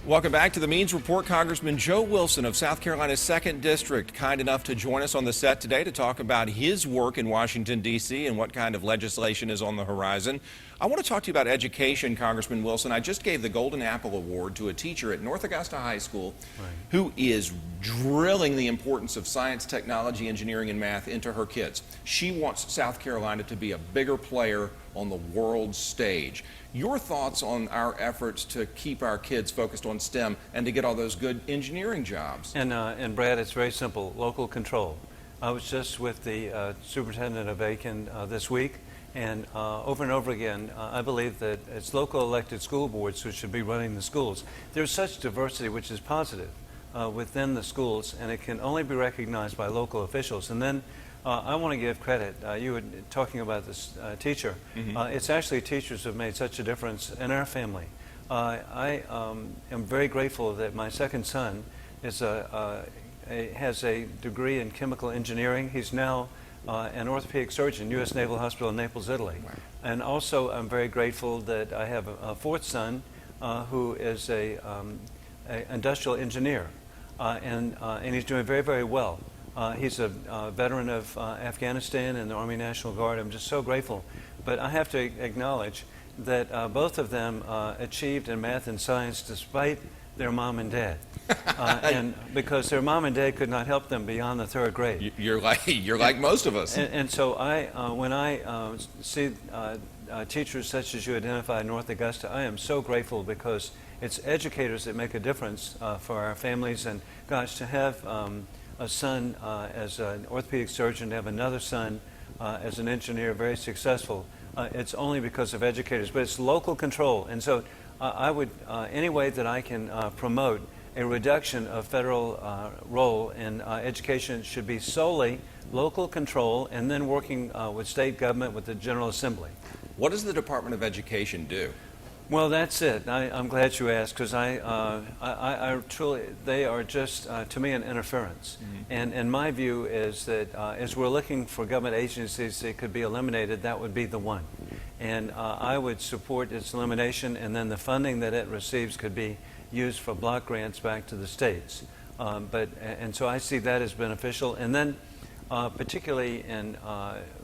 Welcome back to the Means Report. Congressman Joe Wilson of South Carolina's 2nd District, kind enough to join us on the set today to talk about his work in Washington, D.C. and what kind of legislation is on the horizon. I want to talk to you about education, Congressman Wilson. I just gave the Golden Apple Award to a teacher at North Augusta High School who is drilling the importance of science, technology, engineering, and math into her kids. She wants South Carolina to be a bigger player on the world stage. Your thoughts on our efforts to keep our kids focused on STEM and to get all those good engineering jobs? And Brad, it's very simple, local control. I was just with the superintendent of Aiken this week, and over and over again, I believe that it's local elected school boards who should be running the schools. There's such diversity, which is positive within the schools, and it can only be recognized by local officials. And then I want to give credit. You were talking about this teacher. It's actually teachers who have made such a difference in our family. I am very grateful that my second son is has a degree in chemical engineering. He's now an orthopedic surgeon, U.S. Naval Hospital in Naples, Italy. Wow. And also I'm very grateful that I have a fourth son who is a industrial engineer, and he's doing very, very well. He's a veteran of Afghanistan and the Army National Guard. I'm just so grateful. But I have to acknowledge that both of them achieved in math and science despite their mom and dad. And because their mom and dad could not help them beyond the 3rd grade. You're like most of us. And so when I see teachers such as you identified in North Augusta, I am so grateful because it's educators that make a difference for our families. And gosh, to have a son as an orthopedic surgeon, to have another son as an engineer, very successful, it's only because of educators. But it's local control. And so I would, any way that I can promote a reduction of federal role in education should be solely local control and then working with state government, with the General Assembly. What does the Department of Education do? Well, that's it. I'm glad you asked, because I truly, they are just, to me, an interference. And my view is that as we're looking for government agencies that could be eliminated, that would be the one. And I would support its elimination, and then the funding that it receives could be used for block grants back to the states. And so I see that as beneficial. And then particularly in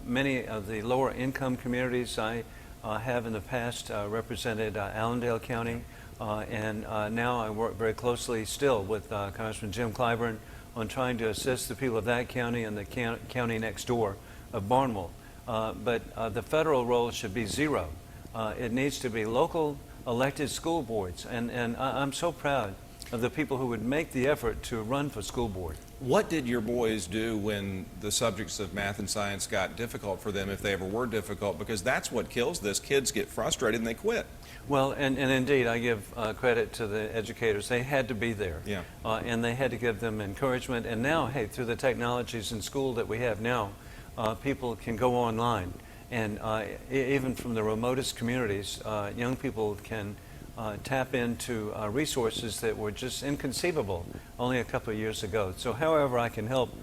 many of the lower income communities, I have in the past represented Allendale County, and now I work very closely still with Congressman Jim Clyburn on trying to assist the people of that county and the county next door of Barnwell. But the federal role should be zero. It needs to be local elected school boards, and I'm so proud of the people who would make the effort to run for school board. What did your boys do when the subjects of math and science got difficult for them, if they ever were difficult? Because that's what kills this. Kids get frustrated and they quit. Well, and indeed, I give credit to the educators. They had to be there. Yeah. And they had to give them encouragement. And now, hey, through the technologies in school that we have now, people can go online. And even from the remotest communities, young people can tap into resources that were just inconceivable only a couple of years ago. So however I can help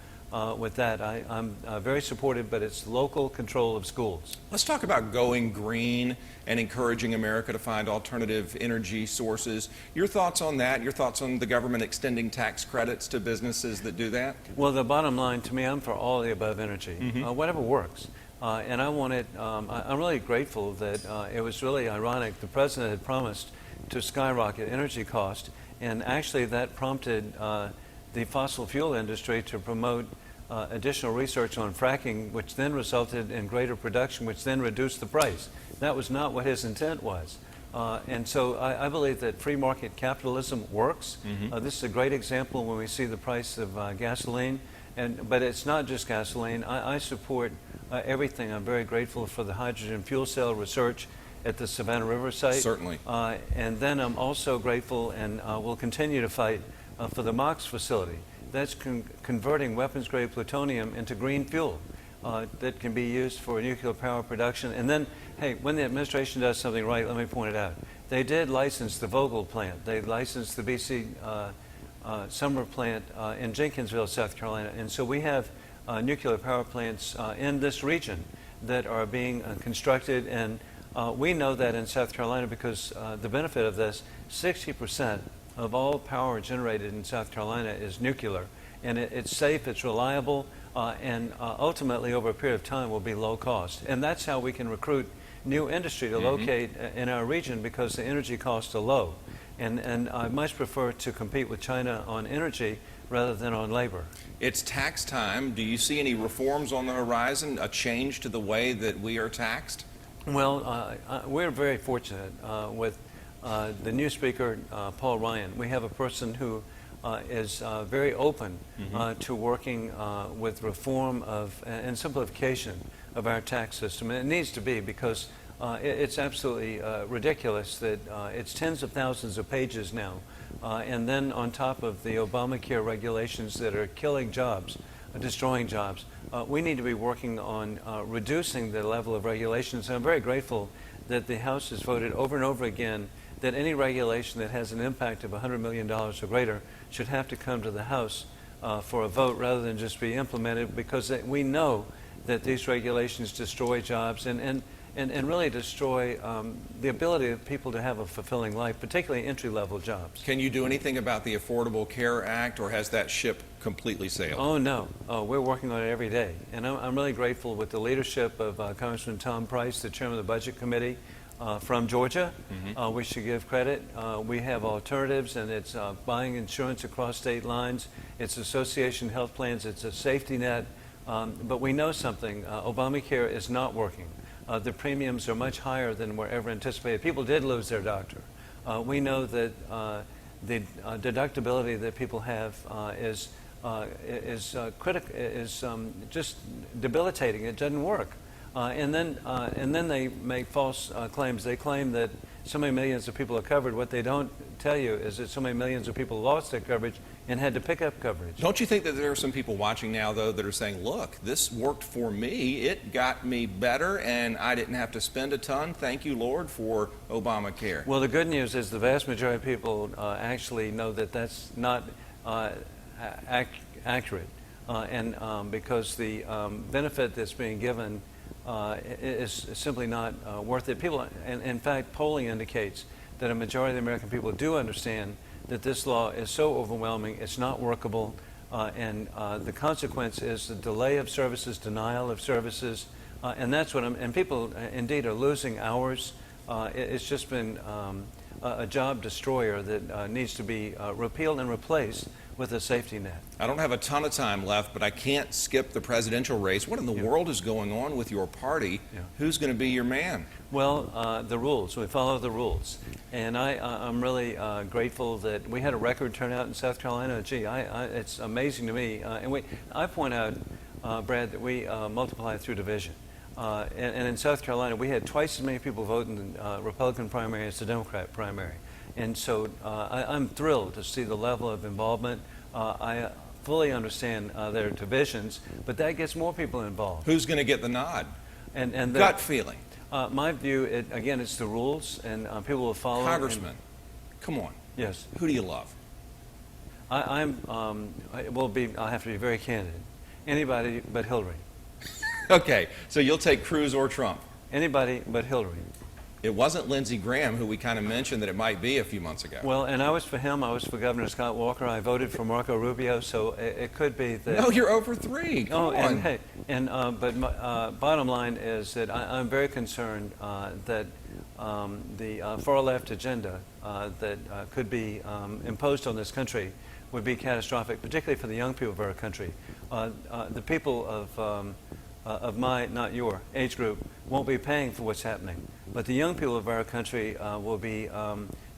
with that, I'm very supportive, but it's local control of schools. Let's talk about going green and encouraging America to find alternative energy sources. Your thoughts on that? Your thoughts on the government extending tax credits to businesses that do that? Well, the bottom line, to me, I'm for all the above energy, whatever works. And I want it, I'm really grateful that it was really ironic. The president had promised to skyrocket energy cost, and actually that prompted the fossil fuel industry to promote additional research on fracking, which then resulted in greater production, which then reduced the price. That was not what his intent was. And so I believe that free market capitalism works. This is a great example when we see the price of gasoline. But it's not just gasoline. I support everything. I'm very grateful for the hydrogen fuel cell research at the Savannah River site. Certainly. And then I'm also grateful and will continue to fight for the MOX facility. That's converting weapons-grade plutonium into green fuel that can be used for nuclear power production. And then, hey, when the administration does something right, let me point it out. They did license the Vogtle plant. They licensed the BC Summer plant in Jenkinsville, South Carolina. And so we have nuclear power plants in this region that are being constructed. And we know that in South Carolina because the benefit of this, 60% of all power generated in South Carolina is nuclear. And it's safe, it's reliable, and ultimately over a period of time will be low cost. And that's how we can recruit new industry to locate in our region, because the energy costs are low. And I much prefer to compete with China on energy rather than on labor. It's tax time. Do you see any reforms on the horizon, a change to the way that we are taxed? Well, we're very fortunate with the new Speaker, Paul Ryan. We have a person who is very open to working with reform of and simplification of our tax system. And it needs to be, because it's absolutely ridiculous that it's tens of thousands of pages now. And then on top of the Obamacare regulations that are killing jobs, destroying jobs, we need to be working on reducing the level of regulations. And I'm very grateful that the House has voted over and over again that any regulation that has an impact of $100 million or greater should have to come to the House for a vote rather than just be implemented, because we know that these regulations destroy jobs and really destroy the ability of people to have a fulfilling life, particularly entry-level jobs. Can you do anything about the Affordable Care Act, or has that ship completely sailed? Oh, no. We're working on it every day. And I'm really grateful with the leadership of Congressman Tom Price, the chairman of the Budget Committee from Georgia. We should give credit. We have alternatives, and it's buying insurance across state lines. It's association health plans. It's a safety net. But we know something. Obamacare is not working. The premiums are much higher than were ever anticipated. People did lose their doctor. We know that the deductibility that people have is just debilitating. It doesn't work. And then they make false claims. They claim that so many millions of people are covered. What they don't tell you is that so many millions of people lost their coverage and had to pick up coverage. Don't you think that there are some people watching now, though, that are saying, look, this worked for me, it got me better, and I didn't have to spend a ton? Thank you, Lord, for Obamacare. Well, the good news is the vast majority of people actually know that that's not accurate. Because the benefit that's being given is simply not worth it. People, in fact, polling indicates that a majority of the American people do understand that this law is so overwhelming, it's not workable, and the consequence is the delay of services, denial of services, and that's what and people indeed are losing hours. It's just been a job destroyer that needs to be repealed and replaced with a safety net. I don't have a ton of time left, but I can't skip the presidential race. What in the world is going on with your party? Who's going to be your man? Well, the rules. We follow the rules. And I'm really grateful that we had a record turnout in South Carolina. Gee, it's amazing to me. And I point out, Brad, that we multiply through division. And in South Carolina, we had twice as many people vote in the Republican primary as the Democrat primary. And so I'm thrilled to see the level of involvement. I fully understand there are divisions, but that gets more people involved. Who's going to get the nod? And gut feeling. My view, again, it's the rules, and people will follow. Congressman, come on. Yes. Who do you love? I'll have to be very candid. Anybody but Hillary. Okay, so you'll take Cruz or Trump? Anybody but Hillary. It wasn't Lindsey Graham, who we kind of mentioned that it might be a few months ago. Well, and I was for him. I was for Governor Scott Walker. I voted for Marco Rubio, so it could be that. No, you're over 3. Come on. But bottom line is that I'm very concerned that the far left agenda that could be imposed on this country would be catastrophic, particularly for the young people of our country. The people of my, not your, age group won't be paying for what's happening. But the young people of our country will be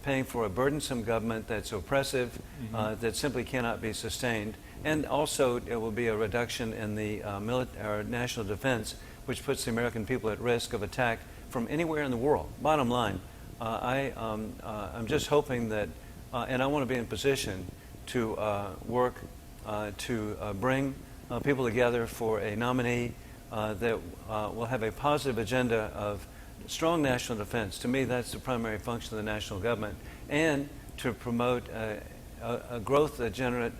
paying for a burdensome government that's oppressive, that simply cannot be sustained. And also it will be a reduction in the our national defense, which puts the American people at risk of attack from anywhere in the world. Bottom line, I'm just hoping that, and I want to be in position to work to bring people together for a nominee that will have a positive agenda of strong national defense. To me, that's the primary function of the national government, and to promote a growth agenda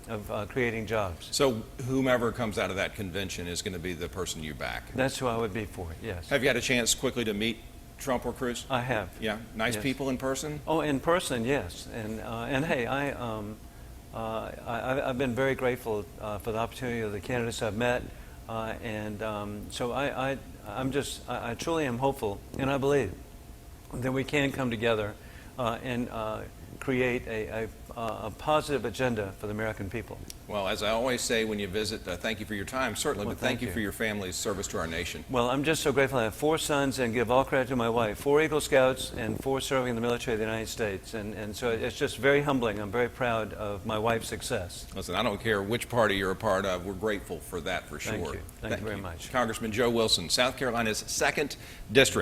of creating jobs. So whomever comes out of that convention is going to be the person you back? That's who I would be for, yes. Have you had a chance quickly to meet Trump or Cruz? I have. Yeah, nice Yes. people in person? Oh, in person, yes. And hey, I've been very grateful for the opportunity of the candidates I've met, so I truly am hopeful, and I believe that we can come together and create a positive agenda for the American people. Well, as I always say when you visit, thank you for your time, certainly, Well, but thank thank you you. for your family's service to our nation. Well, I'm just so grateful. I have 4 sons and give all credit to my wife, 4 Eagle Scouts and 4 serving in the military of the United States. And so it's just very humbling. I'm very proud of my wife's success. Listen, I don't care which party you're a part of. We're grateful for that for sure. Thank you. Thank you very much. Congressman Joe Wilson, South Carolina's 2nd District.